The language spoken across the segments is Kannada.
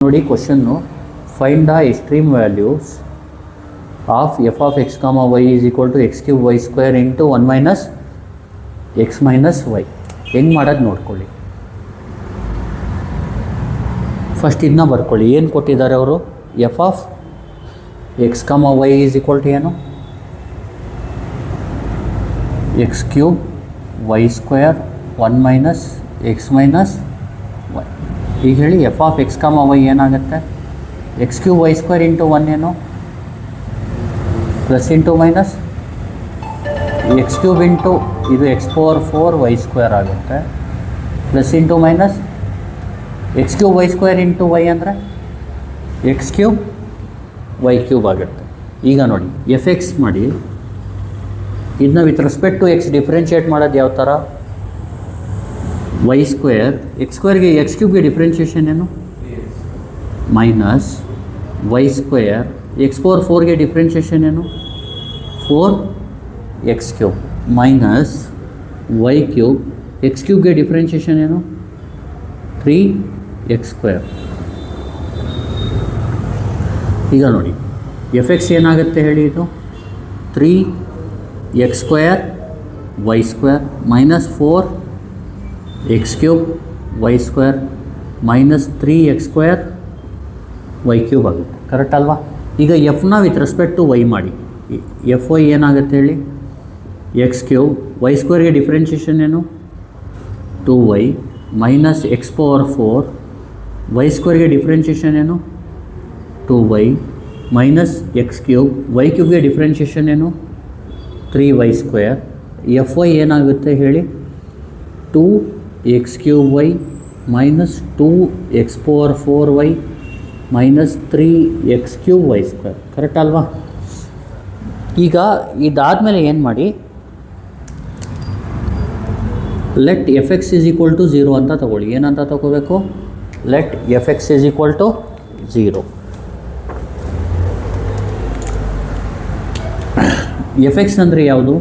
ನೋಡಿ question, find the extreme values of f of x comma y is equal to x cube y square into 1 minus x minus y. ಹೆಂಗೆ ಮಾಡೋದು ನೋಡ್ಕೊಳ್ಳಿ. ಫಸ್ಟ್ ಇದನ್ನ ಬರ್ಕೊಳ್ಳಿ. ಏನು ಕೊಟ್ಟಿದ್ದಾರೆ ಅವರು? F of x comma y is equal to ಏನು? X cube y square 1 minus x minus y. ಈಗ ಹೇಳಿ, f of x comma y ಏನಾಗುತ್ತೆ? X cube y square into 1 ಏನು? Plus into minus x cube into ಇದು ಎಕ್ಸ್ ಪವರ್ 4 ವೈ ಸ್ಕ್ವೇರ್ ಆಗುತ್ತೆ, plus into minus x cube y square into y ಅಂದರೆ ಎಕ್ಸ್ ಕ್ಯೂಬ್ ವೈ ಕ್ಯೂಬ್ ಆಗುತ್ತೆ. ಈಗ ನೋಡಿ, ಎಫ್ ಎಕ್ಸ್ ಮಾಡಿ ಇದನ್ನ with respect to x differentiate ಮಾಡೋದು ಯಾವ ಥರ? ವೈ ಸ್ಕ್ವೇರ್ ಎಕ್ಸ್ ಸ್ಕ್ವೇರ್ಗೆ ಎಕ್ಸ್ ಕ್ಯೂಬ್ಗೆ ಡಿಫ್ರೆನ್ಷಿಯೇಷನ್ ಏನು? Minus y square x power 4ಗೆ ಡಿಫ್ರೆನ್ಷಿಯೇಷನ್ ಏನು? 4 x cube minus y cube x ಕ್ಯೂಬ್ಗೆ ಡಿಫ್ರೆನ್ಷಿಯೇಷನ್ ಏನು? 3 ಎಕ್ಸ್ ಸ್ಕ್ವೇರ್. ಈಗ ನೋಡಿ, ಎಫ್ ಎಕ್ಸ್ ಏನಾಗುತ್ತೆ ಹೇಳಿ? ಇದು 3 x square y square minus 4 x cube y square minus 3 x square y cube ಆಗುತ್ತೆ. ಕರೆಕ್ಟ್ ಅಲ್ವಾ? ಈಗ ಎಫ್ನ ವಿತ್ ರೆಸ್ಪೆಕ್ಟ್ ಟು ವೈ ಮಾಡಿ. ಎಫ್ ವೈ ಏನಾಗುತ್ತೆ ಹೇಳಿ? ಎಕ್ಸ್ ಕ್ಯೂಬ್ ವೈ ಸ್ಕ್ವೇರ್ಗೆ ಡಿಫ್ರೆನ್ಷಿಯೇಷನ್ ಏನು? 2y minus x power 4 y ಸ್ಕ್ವೇರ್ಗೆ ಡಿಫ್ರೆನ್ಷಿಯೇಷನ್ ಏನು? 2y minus x cube y ಕ್ಯೂಬ್ಗೆ ಡಿಫ್ರೆನ್ಷಿಯೇಷನ್ ಏನು? 3y square. ಎಫ್ ವೈ ಏನಾಗುತ್ತೆ ಹೇಳಿ? 2 x cube y minus 2 x power 4y minus 3 x cube y square. Correct ಅಲ್ವಾ? ಈಗ ಇದಾದಮೇಲೆ ಏನು ಮಾಡಿ, let f x is equal to 0 ಅಂತ ತಗೊಳ್ಳಿ. ಏನಂತ ತಗೋಬೇಕು? Let f x is equal to 0. F x ಅಂದರೆ ಯಾವುದು?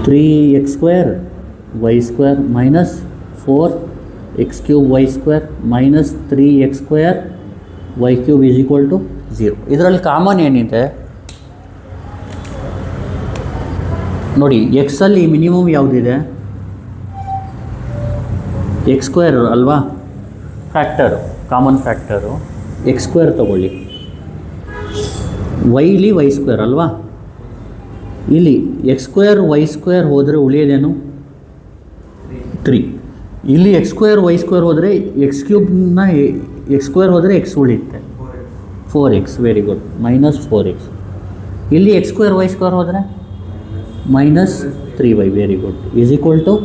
3 x square y square minus 4 x cube y square minus 3 x square y cube is equal to 0. ಇದರಲ್ಲಿ ಕಾಮನ್ ಏನಿದೆ ನೋಡಿ? ಎಕ್ಸಲ್ಲಿ ಮಿನಿಮಮ್ ಯಾವುದಿದೆ? ಎಕ್ಸ್ ಸ್ಕ್ವೇರ್ ಅಲ್ವಾ? Factor, common factor X square ತಗೊಳ್ಳಿ. ವೈಲಿ ವೈ ಸ್ಕ್ವೇರ್ ಅಲ್ವಾ? ಇಲ್ಲಿ ಎಕ್ಸ್ ಸ್ಕ್ವೇರ್ ವೈ ಸ್ಕ್ವೇರ್ ಹೋದರೆ ಉಳಿಯೋದೇನು? 3. ಇಲ್ಲಿ ಎಕ್ಸ್ ಸ್ಕ್ವೇರ್ ವೈ ಸ್ಕ್ವೇರ್ ಹೋದರೆ ಎಕ್ಸ್ ಕ್ಯೂಬ್ನ ಎಕ್ಸ್ ಸ್ಕ್ವೇರ್ ಹೋದರೆ ಎಕ್ಸ್ ಉಳಿಯುತ್ತೆ, 4x. Very good, minus 4x. ಇಲ್ಲಿ ಎಕ್ಸ್ ಸ್ಕ್ವೇರ್ ವೈ ಸ್ಕ್ವೇರ್ ಹೋದರೆ minus 3y. Very good, is equal to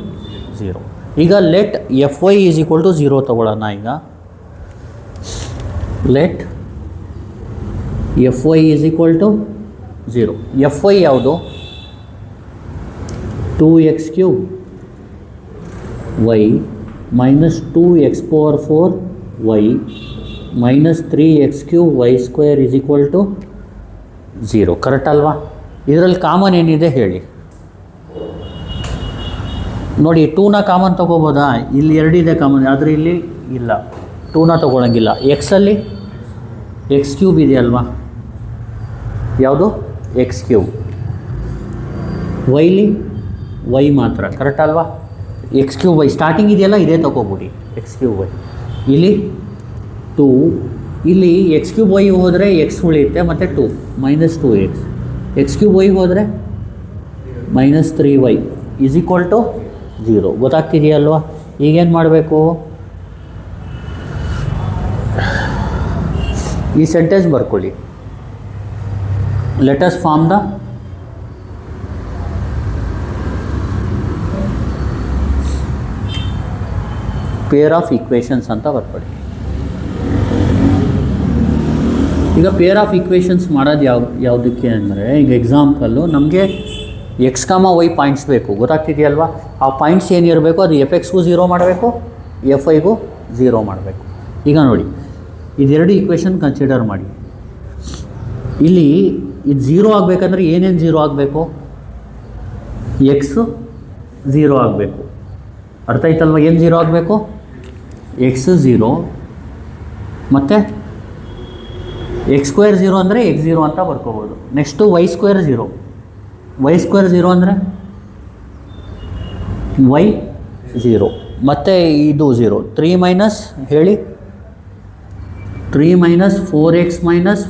0. ಈಗ let f y is equal to 0 ತಗೊಳ್ಳೋಣ. ಈಗ let f y is equal to 0. F y ಯಾವುದು? 2 x cube y minus 2 x power 4 y minus 3 x cube y square is equal to 0. Correct ಅಲ್ವಾ? ಇದರಲ್ಲಿ ಕಾಮನ್ ಏನಿದೆ ಹೇಳಿ? ನೋಡಿ, 2ನ ಕಾಮನ್ ತೊಗೋಬೋದಾ? ಇಲ್ಲಿ 2 ಇದೆ ಕಾಮನ್, ಆದರೆ ಇಲ್ಲಿ ಇಲ್ಲ, 2ನ ತೊಗೊಳಂಗಿಲ್ಲ. ಎಕ್ಸಲ್ಲಿ ಎಕ್ಸ್ ಕ್ಯೂಬ್ ಇದೆಯಲ್ವಾ? ಯಾವುದು? X cube. ವೈಲಿ ವೈ ಮಾತ್ರ. ಕರೆಕ್ಟ್ ಅಲ್ವಾ? ಎಕ್ಸ್ ಕ್ಯೂಬ್ ವೈ ಸ್ಟಾರ್ಟಿಂಗ್ ಇದೆಯಲ್ಲ, ಇದೇ ತೊಗೋಬಿಡಿ, ಎಕ್ಸ್ ಕ್ಯೂಬ್ ವೈ. ಇಲ್ಲಿ 2, ಇಲ್ಲಿ ಎಕ್ಸ್ ಕ್ಯೂಬ್ ವೈ ಹೋದರೆ ಎಕ್ಸ್ ಉಳಿಯುತ್ತೆ, ಮತ್ತು 2 minus 2x. X cube y ಹೋದರೆ minus 3y is equal to 0. ಗೊತ್ತಾಗ್ತಿದೆಯಲ್ವಾ? ಈಗೇನು ಮಾಡಬೇಕು? ಈ ಸೆಂಟೆನ್ಸ್ ಬರ್ಕೊಳ್ಳಿ. Let us form the pair of equations ಅಂತ ಬರ್ಕೊಳ್ಳಿ. ಈಗ ಪೇರ್ ಆಫ್ ಈಕ್ವೇಷನ್ಸ್ ಮಾಡೋದು ಯಾವುದಕ್ಕೆ ಅಂದರೆ, ಈಗ ಎಕ್ಸಾಂಪಲ್ಲು ನಮಗೆ ಎಕ್ಸ್ ಕಾಮ ವೈ ಪಾಯಿಂಟ್ಸ್ ಬೇಕು. ಗೊತ್ತಾಗ್ತಿದೆಯಲ್ವಾ? ಆ ಪಾಯಿಂಟ್ಸ್ ಏನಿರಬೇಕು ಅದು ಎಫ್ ಎಕ್ಸ್ಗೂ 0 ಮಾಡಬೇಕು, ಎಫ್ ಐಗೂ 0 ಮಾಡಬೇಕು. ಈಗ ನೋಡಿ, ಇದೆರಡು ಈಕ್ವೇಷನ್ ಕನ್ಸಿಡರ್ ಮಾಡಿ. ಇಲ್ಲಿ ಇದು 0 ಆಗಬೇಕಂದ್ರೆ ಏನೇನು 0 ಆಗಬೇಕು? ಎಕ್ಸು 0 ಆಗಬೇಕು. ಅರ್ಥ ಆಯ್ತಲ್ವ? ಏನು 0 ಆಗಬೇಕು? ಎಕ್ಸ್ 0, ಮತ್ತು ಎಕ್ಸ್ ಸ್ಕ್ವೇರ್ 0 ಅಂದರೆ ಎಕ್ಸ್ 0 ಅಂತ ಬರ್ಕೋಬೋದು. Next y square 0. Y square 0 ಅಂದರೆ ವೈ 0 ಮತ್ತು ಇದು 0. 3 ಮೈನಸ್ ಹೇಳಿ 3 minus 4x minus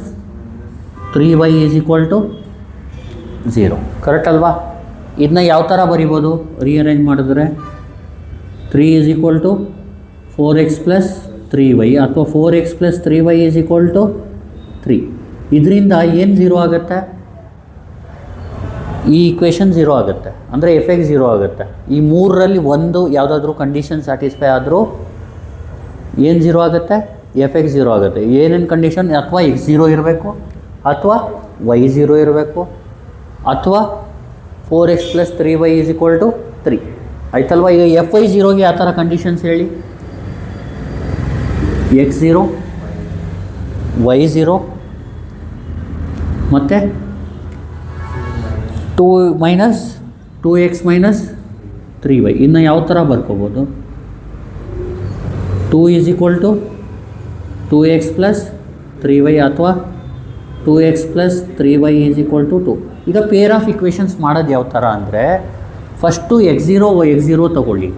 3y is equal to 0. Correct ಅಲ್ವಾ? ಇದನ್ನ ಯಾವ ಥರ ಬರಿಬೋದು ರೀಅರೇಂಜ್ ಮಾಡಿದ್ರೆ? 3 is equal to 4x plus 3y ಅಥವಾ 4x plus 3y is equal to 3. ಇದರಿಂದ ಏನು 0 ಆಗುತ್ತೆ? ಈ ಇಕ್ವೇಷನ್ 0 ಆಗುತ್ತೆ, ಅಂದರೆ ಎಫ್ ಎಕ್ಸ್ 0 ಆಗುತ್ತೆ. ಈ ಮೂರರಲ್ಲಿ ಒಂದು ಯಾವುದಾದ್ರೂ ಕಂಡೀಷನ್ ಸ್ಯಾಟಿಸ್ಫೈ ಆದರೂ ಏನು 0 ಆಗುತ್ತೆ? ಎಫ್ ಎಕ್ಸ್ 0 ಆಗುತ್ತೆ. ಏನೇನು ಕಂಡೀಷನ್? ಅಥವಾ ಎಕ್ಸ್ 0 ಇರಬೇಕು, ಅಥವಾ ವೈ 0 ಇರಬೇಕು, ಅಥವಾ 4x plus 3y is equal to 3. ಆಯ್ತಲ್ವ? ಈಗ ಎಫ್ ವೈ 0ಗೆ ಯಾವ ಥರ ಕಂಡೀಷನ್ಸ್ ಹೇಳಿ? ಎಕ್ಸ್ 0, ವೈ 0 ಮತ್ತು 2 ಮೈನಸ್ 2x ಮೈನಸ್ 3y. ಇನ್ನು ಯಾವ ಥರ ಬರ್ಕೋಬೋದು? 2 is equal to 2x plus 3y ಅಥವಾ 2x plus 3y is equal to 2. ಈಗ ಪೇರ್ ಆಫ್ ಇಕ್ವೇಷನ್ಸ್ ಮಾಡೋದು ಯಾವ ಥರ ಅಂದರೆ, ಫಸ್ಟು ಎಕ್ಸ್ 0 ವೈ ಎಕ್ಸ್ 0 ತೊಗೊಳ್ಳಿ.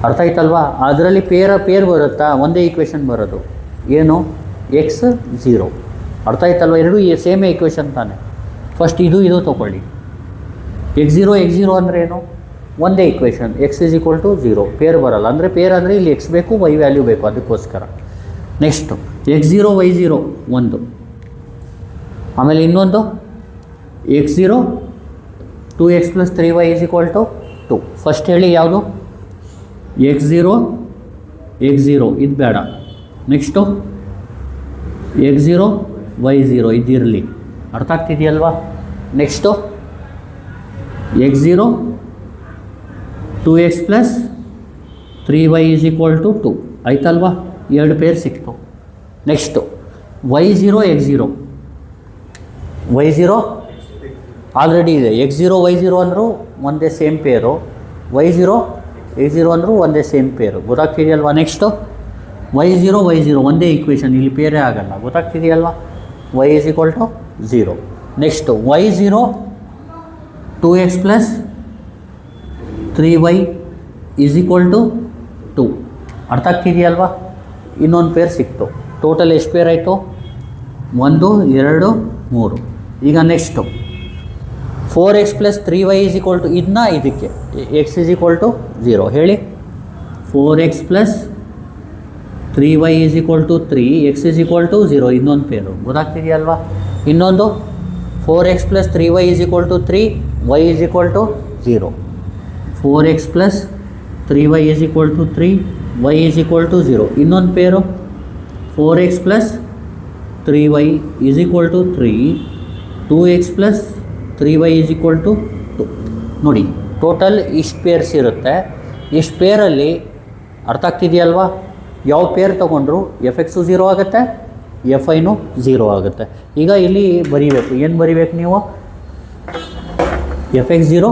ಅರ್ಥ ಆಯ್ತಲ್ವಾ? ಅದರಲ್ಲಿ ಪೇರ್ ಬರುತ್ತಾ? ಒಂದೇ ಈಕ್ವೇಷನ್ ಬರೋದು. ಏನು? ಎಕ್ಸ್ 0. ಅರ್ಥ ಆಯ್ತಲ್ವ? ಎರಡೂ ಸೇಮೇ ಈಕ್ವೇಷನ್ ತಾನೆ. ಫಸ್ಟ್ ಇದು ತೊಗೊಳ್ಳಿ. ಎಕ್ಸ್ 0 ಅಂದರೆ ಏನು? ಒಂದೇ equation. X is equal to 0. Pair ಬರೋಲ್ಲ. ಅಂದರೆ ಪೇರ್ ಅಂದರೆ ಇಲ್ಲಿ ಎಕ್ಸ್ ಬೇಕು, ವೈ ವ್ಯಾಲ್ಯೂ ಬೇಕು, ಅದಕ್ಕೋಸ್ಕರ. ನೆಕ್ಸ್ಟು ಎಕ್ಸ್ 0 ವೈ 0 ಒಂದು. ಆಮೇಲೆ ಇನ್ನೊಂದು x 0 2x plus 3y is equal to 2. First ಹೇಳಿ ಯಾವುದು? ಎಕ್ಸ್ 0 ಇದು ಬೇಡ. ನೆಕ್ಸ್ಟು ಎಕ್ಸ್ 0 ವೈ 0 ಇದಿರಲಿ. ಅರ್ಥ ಆಗ್ತಿದೆಯಲ್ವಾ? Next x 0 2x plus 3y is equal to 2. ಆಯ್ತಲ್ವಾ? ಎರಡು ಪೇರ್ ಸಿಕ್ತು. Next y 0 x 0. Y 0 already ಇದೆ. ಎಕ್ಸ್ 0 ವೈ 0 ಅಂದರೂ ಒಂದೇ ಸೇಮ್ ಪೇರು, ವೈ 0 ಎಕ್ಸ್ 0 ಅಂದರೂ ಒಂದೇ ಸೇಮ್ ಪೇರು. ಗೊತ್ತಾಗ್ತಿದೆಯಲ್ವಾ? ನೆಕ್ಸ್ಟು ವೈ 0 ಒಂದೇ ಈಕ್ವೇಷನ್, ಇಲ್ಲಿ ಪೇರೇ ಆಗಲ್ಲ. ಗೊತ್ತಾಗ್ತಿದೆಯಲ್ವಾ? Y is equal to 0. Next y 0 2x plus 3y is equal to 2. ಅರ್ಥ ಆಗ್ತಿದೆಯಲ್ವಾ? ಇನ್ನೊಂದು ಪೇರ್ ಸಿಕ್ತು. ಟೋಟಲ್ ಎಷ್ಟು ಪೇರ್ ಆಯಿತು? 1 2 3. ಈಗ next 4x plus 3y is equal to ಇದನ್ನ ಇದಕ್ಕೆ ಎಕ್ಸ್ ಈಸ್ ಈಕ್ವಲ್ ಟು 0. ಹೇಳಿ 4x plus 3y is equal to 3, x is equal to 0. ಇನ್ನೊಂದು ಪೇರು. ಗೊತ್ತಾಗ್ತಿದೆಯಲ್ವಾ? ಇನ್ನೊಂದು 4x plus 3y is equal to 3, y is equal to 0. 4x plus 3y is equal to 3, y is equal to 0. ಇನ್ನೊಂದು pair 4x plus 3y is equal to 3, 2x plus 3y is equal to 2. ನೋಡಿ, ಟೋಟಲ್ ಇಷ್ಟು ಪೇರ್ಸ್ ಇರುತ್ತೆ. ಇಷ್ಟು ಪೇರಲ್ಲಿ ಅರ್ಥ ಆಗ್ತಿದೆಯಲ್ವಾ? ಯಾವ ಪೇರ್ ತೊಗೊಂಡ್ರು ಎಫ್ ಎಕ್ಸು 0 ಆಗುತ್ತೆ, ಎಫ್ ಐನು 0 ಆಗುತ್ತೆ. ಈಗ ಇಲ್ಲಿ ಬರೀಬೇಕು. ಏನು ಬರೀಬೇಕು ನೀವು? ಎಫ್ ಎಕ್ಸ್ 0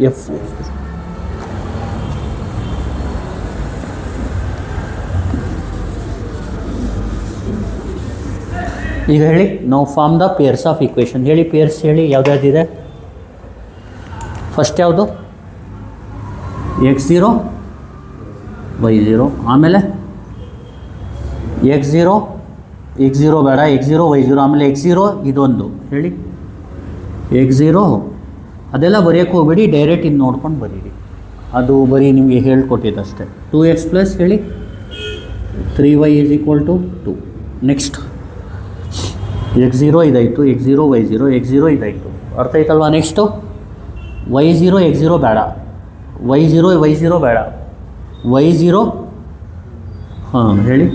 ಎಫ್ ಈಗ ಹೇಳಿ, ನಾವು form the pairs of equation. ಹೇಳಿ ಪೇರ್ಸ್ ಹೇಳಿ ಯಾವ್ದಾವ್ದಿದೆ? ಫಸ್ಟ್ ಯಾವುದು? X 0 y 0. ಆಮೇಲೆ ಎಕ್ಸ್ 0 ಬೇಡ, ಎಕ್ಸ್ 0 ವೈ 0. ಆಮೇಲೆ ಎಕ್ಸ್ 0 ಇದೊಂದು ಹೇಳಿ ಎಕ್ಸ್ 0. ಅದೆಲ್ಲ ಬರೆಯೋಕ್ಕೆ ಹೋಗಬೇಡಿ, ಡೈರೆಕ್ಟ್ ಇನ್ನು ನೋಡ್ಕೊಂಡು ಬರೀರಿ. ಅದು ಬರೀ ನಿಮಗೆ ಹೇಳ್ಕೊಟ್ಟಿದ್ದಷ್ಟೇ. 2x ಪ್ಲಸ್ ಹೇಳಿ 3y is equal to 2. Next x 0 ಇದಾಯಿತು, ಎಕ್ಸ್ 0 ವೈ 0, ಎಕ್ಸ್ 0 ಇದಾಯಿತು. ಅರ್ಥ ಆಯ್ತಲ್ವಾ? ನೆಕ್ಸ್ಟು ವೈ 0 ಎಕ್ಸ್ 0 ಬೇಡ, ವೈ 0 ವೈ 0 ಬೇಡ, ವೈ 0 ಹೇಳಿ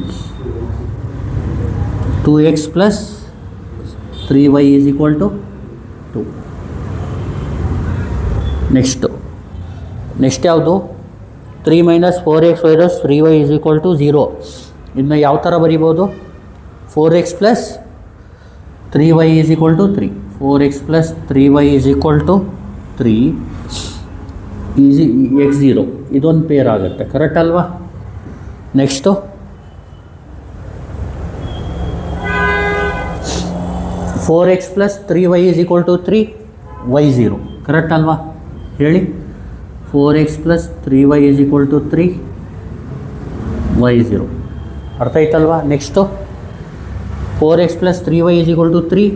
2x plus 3y is equal to 2. Next ಯಾವುದು? 3 minus 4x minus 3y is equal to 0. ಇನ್ನು ಯಾವ ಥರ ಬರಿಬೋದು? 4x plus 3y is equal to 3. 4x plus 3y is equal to 3 ಈಸಿ x 0. ಇದೊಂದು ಪೇರ್ ಆಗುತ್ತೆ. ಕರೆಕ್ಟ್ ಅಲ್ವಾ? Next 4x plus 3y is equal to 3 y 0 correct ಅಲ್ವಾ ಹೇಳಿ 4x plus 3y is equal to 3 y 0 ಅರ್ಥ ಆಯ್ತಲ್ವಾ next 4x plus 3y is equal to 3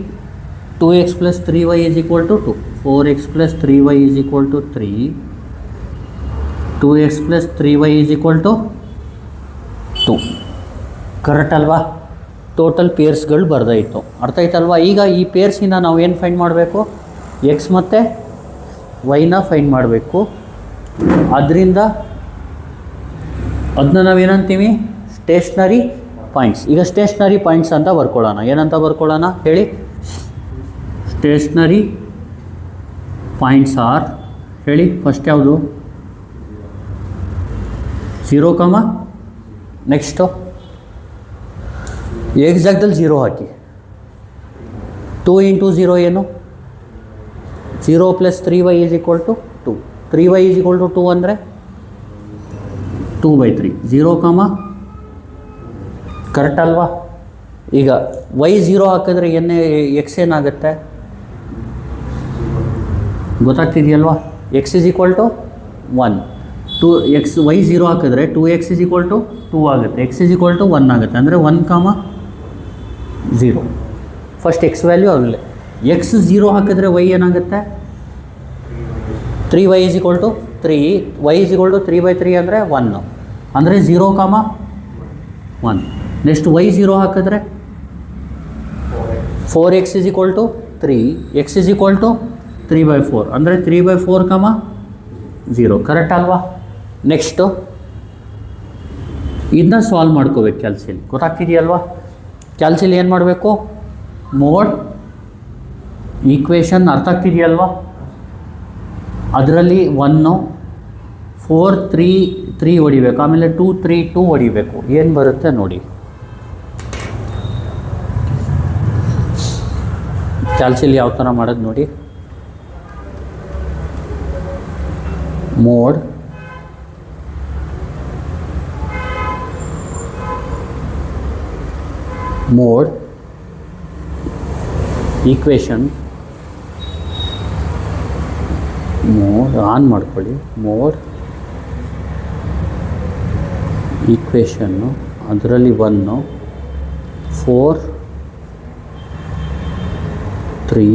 2x plus 3y is equal to 2 4x plus 3y is equal to 3 2x plus 3y is equal to 2 correct ಅಲ್ವಾ ಟೋಟಲ್ ಪೇರ್ಸ್ಗಳು ಬರ್ದಾಯಿತು ಅರ್ಥ ಆಯ್ತಲ್ವಾ ಈಗ ಈ ಪೇರ್ಸಿಂದ ನಾವು ಏನು ಫೈಂಡ್ ಮಾಡಬೇಕು ಎಕ್ಸ್ ಮತ್ತು ವೈನ ಫೈಂಡ್ ಮಾಡಬೇಕು ಅದರಿಂದ ಅದನ್ನ ನಾವೇನಂತೀವಿ ಸ್ಟೇಷ್ನರಿ ಪಾಯಿಂಟ್ಸ್ ಈಗ ಸ್ಟೇಷ್ನರಿ ಪಾಯಿಂಟ್ಸ್ ಅಂತ ಬರ್ಕೊಳ್ಳೋಣ ಏನಂತ ಬರ್ಕೊಳ್ಳೋಣ ಹೇಳಿ ಸ್ಟೇಷ್ನರಿ ಪಾಯಿಂಟ್ಸ್ ಆರ್ ಹೇಳಿ ಫಸ್ಟ್ ಯಾವುದು 0, ನೆಕ್ಸ್ಟು ಎಕ್ಸಾಕ್ಟಲ್ಲಿ 0 ಹಾಕಿ 2 ಇಂಟು 0 ಏನು 0 plus 3y is equal to 2 3y is equal to 2 ಅಂದರೆ 2/3 0, ಕರೆಕ್ಟ್ ಅಲ್ವಾ ಈಗ y 0 ಹಾಕಿದ್ರೆ ಎಕ್ಸ್ ಏನಾಗುತ್ತೆ ಗೊತ್ತಾಗ್ತಿದೆಯಲ್ವಾ x is equal to 1 2x y 0 ಹಾಕಿದ್ರೆ 2x ಈಸ್ ಈಕ್ವಲ್ ಟು 2 ಆಗುತ್ತೆ ಎಕ್ಸ್ ಈಸ್ ಈಕ್ವಲ್ ಟು 1 ಆಗುತ್ತೆ ಅಂದರೆ 1, 0 ಫಸ್ಟ್ ಎಕ್ಸ್ ವ್ಯಾಲ್ಯೂ ಆಗಲಿ ಎಕ್ಸ್ 0 ಹಾಕಿದ್ರೆ y ಏನಾಗುತ್ತೆ 3y is equal to 3 y is equal to 3/3 ಅಂದರೆ 1 ಅಂದರೆ 0, 1 ನೆಕ್ಸ್ಟ್ y 0 ಹಾಕಿದ್ರೆ 4x is equal to 3 x is equal to 3/4 ಅಂದರೆ 3/4, 0 ಕರೆಕ್ಟ್ ಅಲ್ವಾ ನೆಕ್ಸ್ಟು ಇದನ್ನ ಸಾಲ್ವ್ ಮಾಡ್ಕೋಬೇಕು ಕ್ಯಾಲ್ಸಿಲಿ ಗೊತ್ತಾಗ್ತಿದೆಯಲ್ವಾ ಕ್ಯಾಲ್ಸಿಲಿ ಏನು ಮಾಡಬೇಕು ಮೋಡ್ ಈಕ್ವೇಷನ್ ಅರ್ಥ ಆಗ್ತಿದೆಯಲ್ವಾ ಅದರಲ್ಲಿ 1 4 3 ಹೊಡಿಬೇಕು ಆಮೇಲೆ 2 3 2 ಹೊಡಿಬೇಕು ಏನು ಬರುತ್ತೆ ನೋಡಿ ಕ್ಯಾಲ್ಸಿಲಿ ಯಾವ ಥರ ಮಾಡೋದು ನೋಡಿ ಮೋಡ್ ಈಕ್ವೇಷನ್ ಮೋಡ್ ಆನ್ ಮಾಡ್ಕೊಳ್ಳಿ ಮೋಡ್ ಈಕ್ವೇಷನ್ನು ಅದರಲ್ಲಿ 1 4 3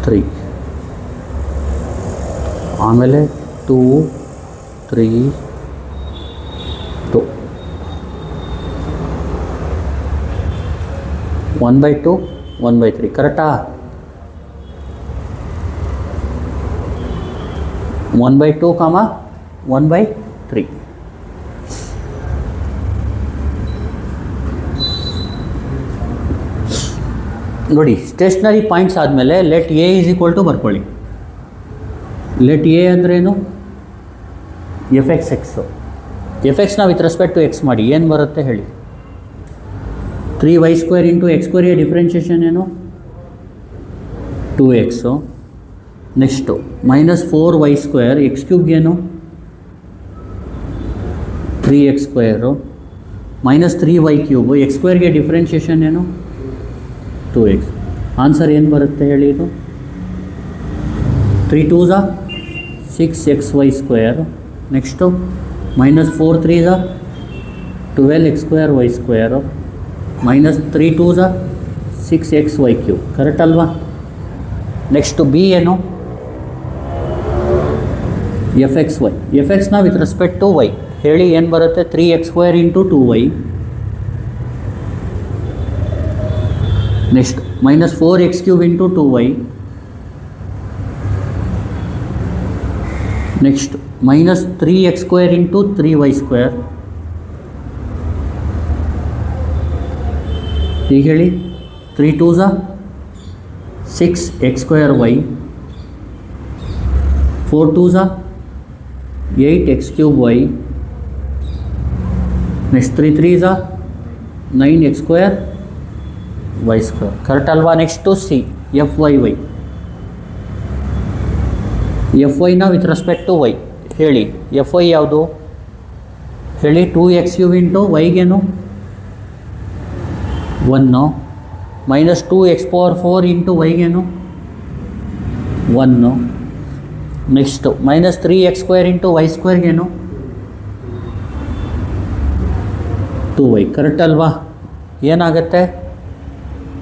3 ಆಮೇಲೆ 2 3 2 1/2 1/3 ಕರೆಕ್ಟಾ 1/2, 1/3 ನೋಡಿ ಸ್ಟೇಷ್ನರಿ ಪಾಯಿಂಟ್ಸ್ ಆದಮೇಲೆ let A is equal to ಬರ್ಕೊಳ್ಳಿ ಲೆಟ್ ಎ ಅಂದ್ರೇನು ಎಫ್ ಎಕ್ಸ್ನ ವಿತ್ ರೆಸ್ಪೆಕ್ಟ್ ಟು ಎಕ್ಸ್ ಮಾಡಿ ಏನು ಬರುತ್ತೆ ಹೇಳಿ 3y² ಇಂಟು x² ಡಿಫ್ರೆನ್ಷಿಯೇಷನ್ ಏನು 2x ನೆಕ್ಸ್ಟು -4y² x³ ಏನು 3x² -3y³ x² ಡಿಫ್ರೆನ್ಷಿಯೇಷನ್ ಏನು 2x ಆನ್ಸರ್ ಏನು ಬರುತ್ತೆ ಹೇಳಿ ಇದು 3 2s 6xy² next -4 3s 12x²y² -3 2s 6xy³ correct ಅಲ್ವಾ ನೆಕ್ಸ್ಟು ಬಿ ಏನು ಎಫ್ ಎಕ್ಸ್ನ ವಿತ್ ರೆಸ್ಪೆಕ್ಟ್ ಟು ವೈ ಹೇಳಿ ಏನು ಬರುತ್ತೆ 3x² into 2y next -4x³ into 2y next -3x² into 3y² ಈಗ ಹೇಳಿ 3 2s 6x²y 4 2s 8x³y next 3 3s 9x² y² correct ಅಲ್ವಾ ನೆಕ್ಸ್ಟು ಸಿ ಎಫ್ ವೈನ ವಿತ್ ರೆಸ್ಪೆಕ್ಟ್ ಟು ವೈ ಹೇಳಿ ಎಫ್ ವೈ ಯಾವುದು ಹೇಳಿ 2x³ ಇಂಟು ವೈಗೇನು 1 ಮೈನಸ್ 2x⁴ ಇಂಟು ವೈಗೇನು 1. ನೆಕ್ಸ್ಟು ಮೈನಸ್ 3x² ಇಂಟು y²ಗೇನು 2y. ಕರೆಕ್ಟ್ ಅಲ್ವಾ? ಏನಾಗುತ್ತೆ?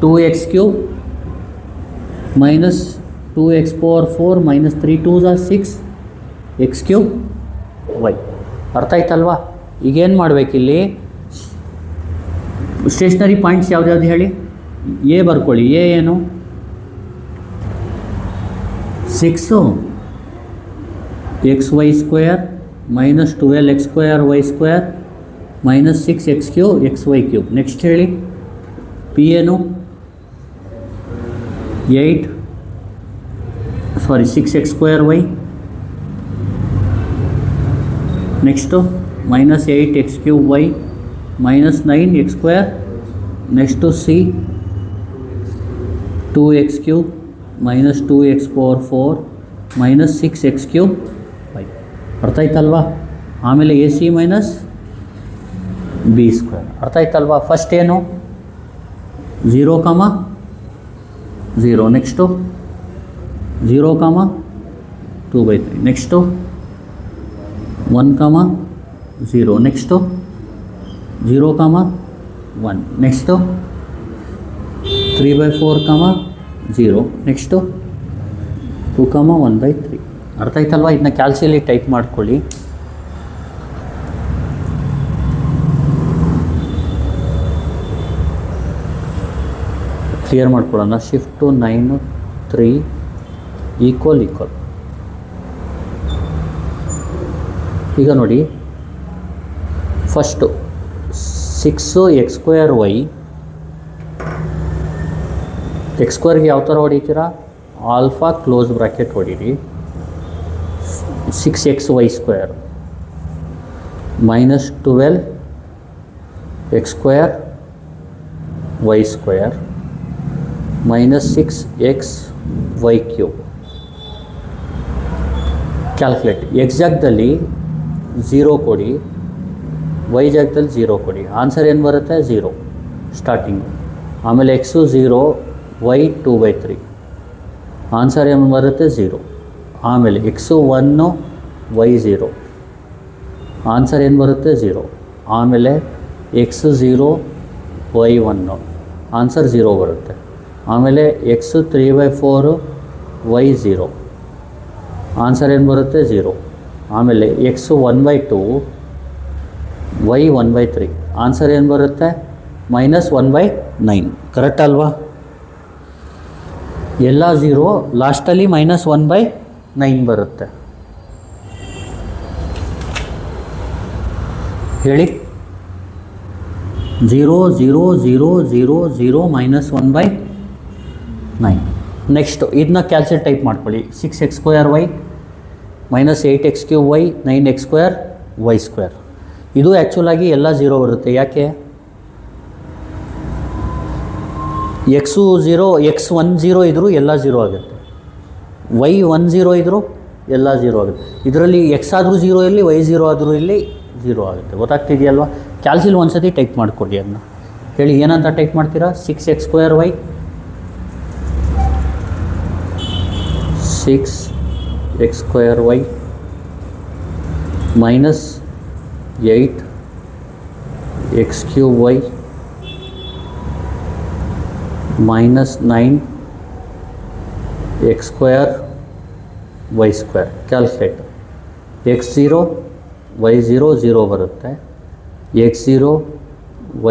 2x³ minus 2x⁴ minus 3 2s are 6 x³ y. ಅರ್ಥ ಆಯ್ತಲ್ವಾ? ಈಗೇನು ಮಾಡಬೇಕಿಲ್ಲಿ? ಸ್ಟೇಷ್ನರಿ ಪಾಯಿಂಟ್ಸ್ ಯಾವ್ದು ಹೇಳಿ? ಎ ಬರ್ಕೊಳ್ಳಿ. ಎ ಏನು? 6 xy² minus 12x² y² minus 6x³ xy³. Next ಹೇಳಿ. ಪಿ ಏನು? 6x² y. Next minus 8x³ y minus 9x². Next C 2x³ minus 2x⁴ minus 6x³ y. ಅರ್ಥ ಆಯ್ತಲ್ವಾ? ಆಮೇಲೆ ಎ ಸಿ ಮೈನಸ್ b². ಅರ್ಥ ಆಯ್ತಲ್ವಾ? ಫಸ್ಟ್ ಏನು? 0, 0. Next 0, 2/3. Next 1, 0. Next 0, 1. Next 3/4, 0. Next 2, 1/3. ಅರ್ಥ ಆಯ್ತಲ್ವಾ? ಇದನ್ನ ಕ್ಯಾಲ್ಸಿಯಲ್ಲಿ ಟೈಪ್ ಮಾಡ್ಕೊಳ್ಳಿ. ಕ್ಲಿಯರ್ ಮಾಡ್ಕೊಳ್ಳೋಣ. Shift to 9, 3 equal. ಈಗ ನೋಡಿ, ಫಸ್ಟು 6x² y. x²ಗೆ ಯಾವ ಥರ ಹೊಡಿತೀರಾ? ಆಲ್ಫಾ ಕ್ಲೋಸ್ ಬ್ರ್ಯಾಕೆಟ್ ಹೊಡೀರಿ. 6xy² minus 12x² y² minus 6xy³. Calculate. X ಜಾಗದಲ್ಲಿ 0 ಕೊಡಿ, ವೈ ಜಾಗದಲ್ಲಿ 0 ಕೊಡಿ. ಆನ್ಸರ್ ಏನು ಬರುತ್ತೆ? 0 ಸ್ಟಾರ್ಟಿಂಗು. ಆಮೇಲೆ ಎಕ್ಸು 0, ವೈ 2/3. ಆನ್ಸರ್ ಏನು ಬರುತ್ತೆ? 0. ಆಮೇಲೆ ಎಕ್ಸು 1, ವೈ 0. ಆನ್ಸರ್ ಏನು ಬರುತ್ತೆ? 0. ಆಮೇಲೆ ಎಕ್ಸು 0, ವೈ 1. ಆನ್ಸರ್ 0 ಬರುತ್ತೆ. ಆಮೇಲೆ ಎಕ್ಸು 3/4, ವೈ 0. ಆನ್ಸರ್ ಏನು ಬರುತ್ತೆ? 0. ಆಮೇಲೆ ಎಕ್ಸು 1/2, ವೈ 1/3. ಆನ್ಸರ್ ಏನು ಬರುತ್ತೆ? ಮೈನಸ್ 1/9. ಕರೆಕ್ಟ್ ಅಲ್ವಾ? ಎಲ್ಲ 0, ಲಾಸ್ಟಲ್ಲಿ ಮೈನಸ್ 1/9 ಬರುತ್ತೆ. ಹೇಳಿ. 0, 0, 0, 0, 0 ಮೈನಸ್ 1/9. ನೆಕ್ಸ್ಟು ಇದನ್ನ ಕ್ಯಾಲ್ಸಿಯಲ್ ಟೈಪ್ ಮಾಡ್ಕೊಳ್ಳಿ. 6x² y minus 8x³ y 9x² y². ಇದು ಆ್ಯಕ್ಚುಲಾಗಿ ಎಲ್ಲ 0 ಬರುತ್ತೆ. ಯಾಕೆ? ಎಕ್ಸು 0, x10 ಇದ್ದರೂ ಎಲ್ಲ 0 ಆಗುತ್ತೆ. y10 ಇದ್ದರೂ ಎಲ್ಲ 0 ಆಗುತ್ತೆ. ಇದರಲ್ಲಿ ಎಕ್ಸ್ ಆದರೂ 0 ಇರಲಿ, y 0 ಆದರೂ ಇಲ್ಲಿ 0 ಆಗುತ್ತೆ. ಗೊತ್ತಾಗ್ತಿದೆಯಲ್ವಾ? ಕ್ಯಾಲ್ಸಿಲ್ ಒಂದು ಸತಿ ಟೈಪ್ ಮಾಡಿಕೊಡಿ. ಅದನ್ನ ಹೇಳಿ. ಏನಂತ ಟೈಪ್ ಮಾಡ್ತೀರಾ? 6x² y 6x² y minus 8x³ y minus 9x² y². Calculate. x0, y0 0 ಬರುತ್ತೆ. x0,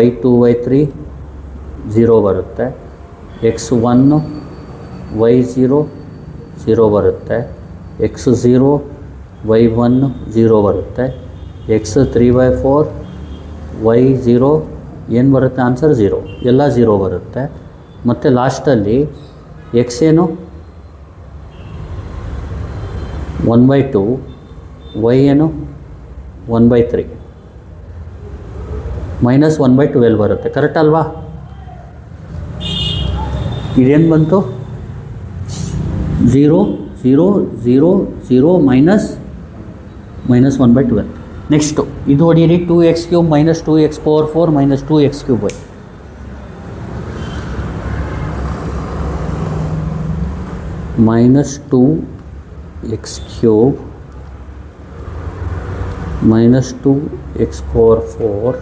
y2/3 0 ಬರುತ್ತೆ. x1, y0 0 ಬರುತ್ತೆ. x0, y1 0 ಬರುತ್ತೆ. x3/4, y0 ಏನು ಬರುತ್ತೆ? ಆನ್ಸರ್ 0. ಎಲ್ಲ 0 ಬರುತ್ತೆ. ಮತ್ತು ಲಾಸ್ಟಲ್ಲಿ ಎಕ್ಸ್ ಏನು? 1/2, ವೈ ಏನು? 1/3 ಮೈನಸ್ 1/12 ಬರುತ್ತೆ. ಕರೆಕ್ಟ್ ಅಲ್ವಾ? ಇದೇನು ಬಂತು? 0, 0, 0, 0 ಮೈನಸ್ 1/12. ನೆಕ್ಸ್ಟು ಇದು ಹೊಡೀರಿ. 2x³ minus 2x⁴ minus 2x³ y minus 2 x cube minus 2 x power 4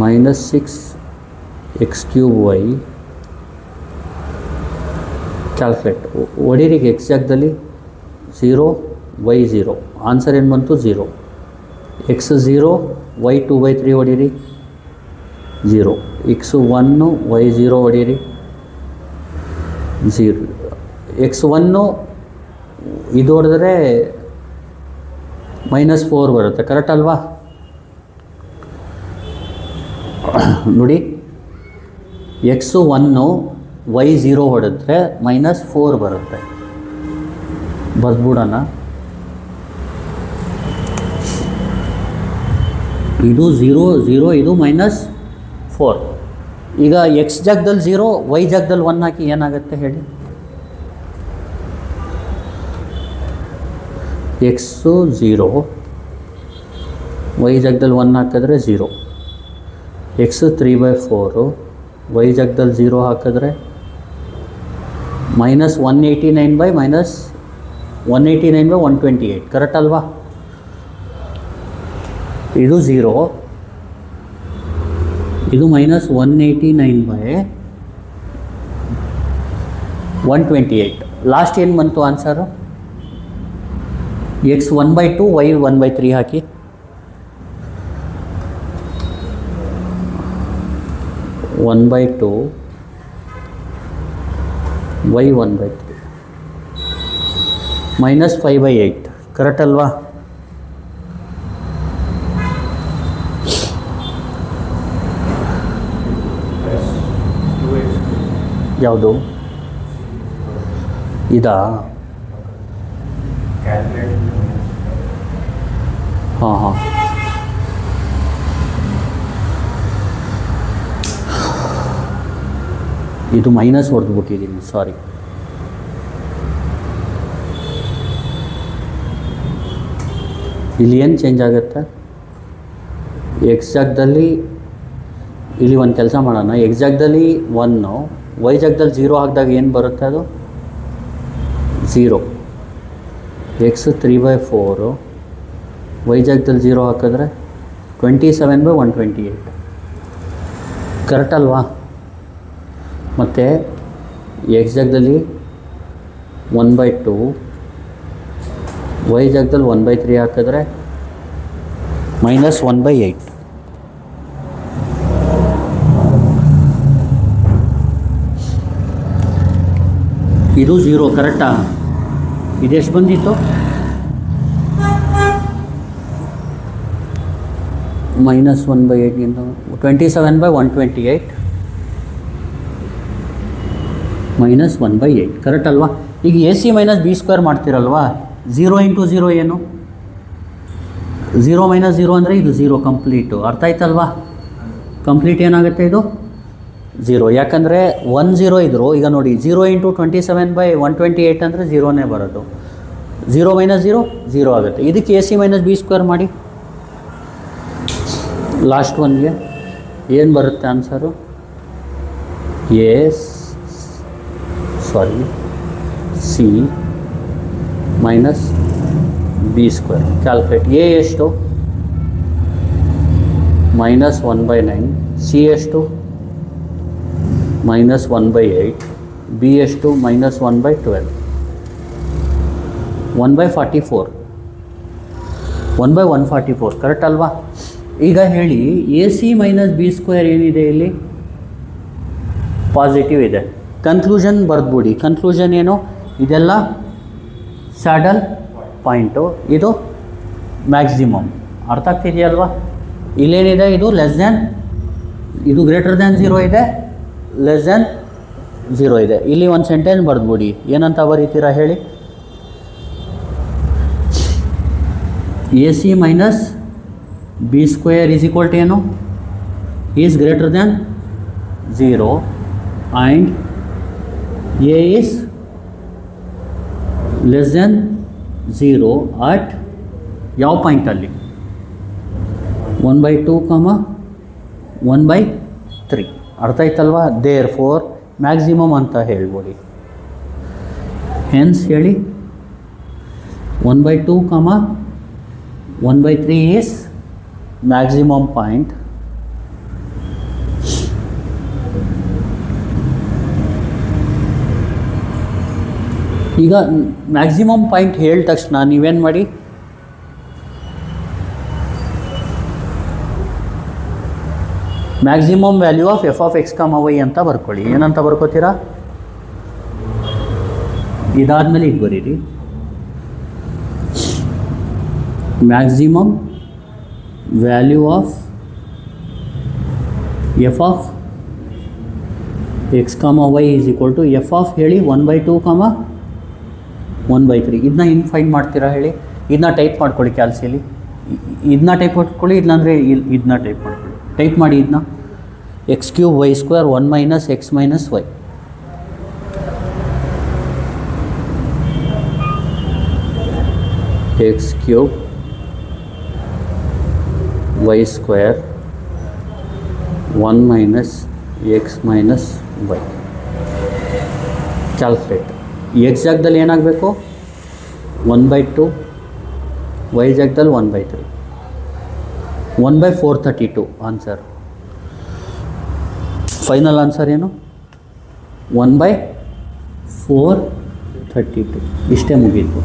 minus 6 x cube y. Calculate ಒಡಿರಿಗೆ ಎಕ್ಸ್ ಜಾಗದಲ್ಲಿ 0 y 0. ಆನ್ಸರ್ ಏನು ಬಂತು 0. ಎಕ್ಸ್ 0 y 2/3 ಹೊಡೀರಿ 0. ಎಕ್ಸ್ 1 y 0 ಹೊಡೀರಿ 0. ಎಕ್ಸ್ 1 ಇದು ಹೊಡೆದ್ರೆ -4 ಬರುತ್ತೆ, ಕರೆಕ್ಟ್ ಅಲ್ವಾ? ನೋಡಿ, ಎಕ್ಸ್ 1 y 0 ಹೊಡೆದ್ರೆ -4 ಬರುತ್ತೆ. ಬರ್ದ್ಬಿಡೋಣ. ಇದು 0 0, ಇದು -4. ಈಗ ಎಕ್ಸ್ ಜಾಗದಲ್ಲಿ 0, y ಜಾಗದಲ್ಲಿ 1 ಹಾಕಿ ಏನಾಗುತ್ತೆ ಹೇಳಿ? ಎಕ್ಸು 0, y ಜಾಗದಲ್ಲಿ 1 ಹಾಕಿದ್ರೆ 0. ಎಕ್ಸ್ 3/4, y ಜಾಗದಲ್ಲಿ 0 ಹಾಕಿದ್ರೆ -189/-128, ಕರೆಕ್ಟ್ ಅಲ್ವಾ? ಇದು 0, ಇದು -189/128. ಲಾಸ್ಟ್ ಏನು ಬಂತು ಆನ್ಸರು? ಎಕ್ಸ್ 1/2, y 1/3 ಹಾಕಿ. 1/2 y 1/3 -5/8, ಕರೆಕ್ಟ್ ಅಲ್ವಾ? ಯಾವುದು ಇದಾ? ಹಾಂ ಹಾಂ, ಇದು ಮೈನಸ್ ಹೊಡೆದ್ಬಿಟ್ಟಿದ್ದೀನಿ, ಸಾರಿ. ಇಲ್ಲಿ ಏನು ಚೇಂಜ್ ಆಗುತ್ತೆ? ಎಕ್ಸ್ ಜಾಗದಲ್ಲಿ ಇಲ್ಲಿ ಒಂದು ಕೆಲಸ ಮಾಡೋಣ. ಎಕ್ಸ್ ಜಾಗದಲ್ಲಿ 1, ವೈ ಜಾಗದಲ್ಲಿ 0 ಹಾಕಿದಾಗ ಏನು ಬರುತ್ತೆ? ಅದು 0. ಎಕ್ಸ್ 3/4, ವೈ ಜಾಗದಲ್ಲಿ 0 ಹಾಕಿದ್ರೆ 27/128, ಕರೆಕ್ಟ್ ಅಲ್ವಾ? ಮತ್ತು ಎಕ್ಸ್ ಜಾಗದಲ್ಲಿ 1/2, ವೈ ಜಾಗದಲ್ಲಿ 1/3 ಹಾಕಿದ್ರೆ -1/8. ಇದು 0, ಕರೆಕ್ಟಾ? ಇದೆಷ್ಟು ಬಂದಿತ್ತು? -1/8ಗಿಂತ 27/128 -1/8, ಕರೆಕ್ಟ್ ಅಲ್ವಾ? ಈಗ AC - B² ಮಾಡ್ತೀರಲ್ವಾ? 0 × 0 ಏನು? 0 - 0 ಅಂದರೆ ಇದು 0 ಕಂಪ್ಲೀಟು, ಅರ್ಥ ಆಯ್ತಲ್ವಾ? ಕಂಪ್ಲೀಟ್ ಏನಾಗುತ್ತೆ ಇದು? 0. ಯಾಕಂದರೆ 1 0 ಇದ್ದರು. ಈಗ ನೋಡಿ, 0 × 27/128 ಅಂದರೆ 0ನೇ ಬರೋದು. 0 - 0 0 ಆಗುತ್ತೆ. ಇದಕ್ಕೆ AC - B² ಮಾಡಿ. ಲಾಸ್ಟ್ ಒನ್ಗೆ ಏನು ಬರುತ್ತೆ answer? C - B². Calculate. A ಎಷ್ಟು? -1/9. C ಎಷ್ಟು? -1/8. B ಎಷ್ಟು? -1/12. 1/44. 1/144, ಕರೆಕ್ಟ್ ಅಲ್ವಾ? ಈಗ ಹೇಳಿ, AC - B² ಏನಿದೆ ಇಲ್ಲಿ? ಪಾಸಿಟಿವ್ ಇದೆ. ಕನ್ಕ್ಲೂಷನ್ ಬರೆದ್ಬಿಡಿ. ಕನ್ಕ್ಲೂಷನ್ ಏನು? ಇದೆಲ್ಲ ಸ್ಯಾಡಲ್ ಪಾಯಿಂಟು, ಇದು ಮ್ಯಾಕ್ಸಿಮಮ್. ಅರ್ಥ ಆಗ್ತಿದೆಯಲ್ವಾ? ಇಲ್ಲೇನಿದೆ? ಇದು ಇದು >0 ಇದೆ, <0 ಇದೆ. ಇಲ್ಲಿ ಒಂದು ಸೆಂಟೆನ್ಸ್ ಬರೆದ್ಬಿಡಿ. ಏನಂತ ಬರೀತೀರಾ ಹೇಳಿ? AC - B² is equal to ಏನು? Is >0 and A is <0 at ಯಾವ ಪಾಯಿಂಟಲ್ಲಿ? 1/2, 1/3. ಅರ್ಥ ಆಯ್ತಲ್ವಾ? ದೇರ್ ಫೋರ್ ಮ್ಯಾಕ್ಸಿಮಮ್ ಅಂತ ಹೇಳ್ಬೋದು. ಹೆನ್ಸ್ ಹೇಳಿ 1/2 comma 1/3 is maximum point. ಈಗ ಮ್ಯಾಕ್ಸಿಮಮ್ ಪಾಯಿಂಟ್ ಹೇಳಿದ ತಕ್ಷಣ ನೀವೇನು ಮಾಡಿ, maximum value of f of x comma y ಅಂತ ಬರ್ಕೊಳ್ಳಿ. ಏನಂತ ಬರ್ಕೋತೀರಾ? ಇದಾದಮೇಲೆ ಈಗ ಬರೀರಿ, maximum value of f of x comma y is equal to f of ಹೇಳಿ 1/2 ಕಾಮ 1/3. ಇದನ್ನ ಹೆಂಗೆ ಫೈಂಡ್ ಮಾಡ್ತೀರಾ ಹೇಳಿ? ಇದನ್ನ ಟೈಪ್ ಮಾಡ್ಕೊಳ್ಳಿ ಕ್ಯಾಲ್ಸಿಯಲ್ಲಿ, ಇದನ್ನ ಟೈಪ್ ಮಾಡ್ಕೊಳ್ಳಿ, ಇಲ್ಲಾಂದರೆ ಇದನ್ನ ಟೈಪ್ ಮಾಡ್ಕೊಳ್ಳಿ. ಟೈಪ್ ಮಾಡಿ ಇದನ್ನ, x³ y² 1 minus x minus y. x³ y² 1 minus x minus y. Calculate. X ಜಾಗದಲ್ಲಿ ಏನಾಗಬೇಕು? 1/2, ವೈ ಜಾಗದಲ್ಲಿ 1/3, 1/432 ಆನ್ಸರ್. ಫೈನಲ್ ಆನ್ಸರ್ ಏನು? 1/432. ಇಷ್ಟೇ ಮುಗೀತು.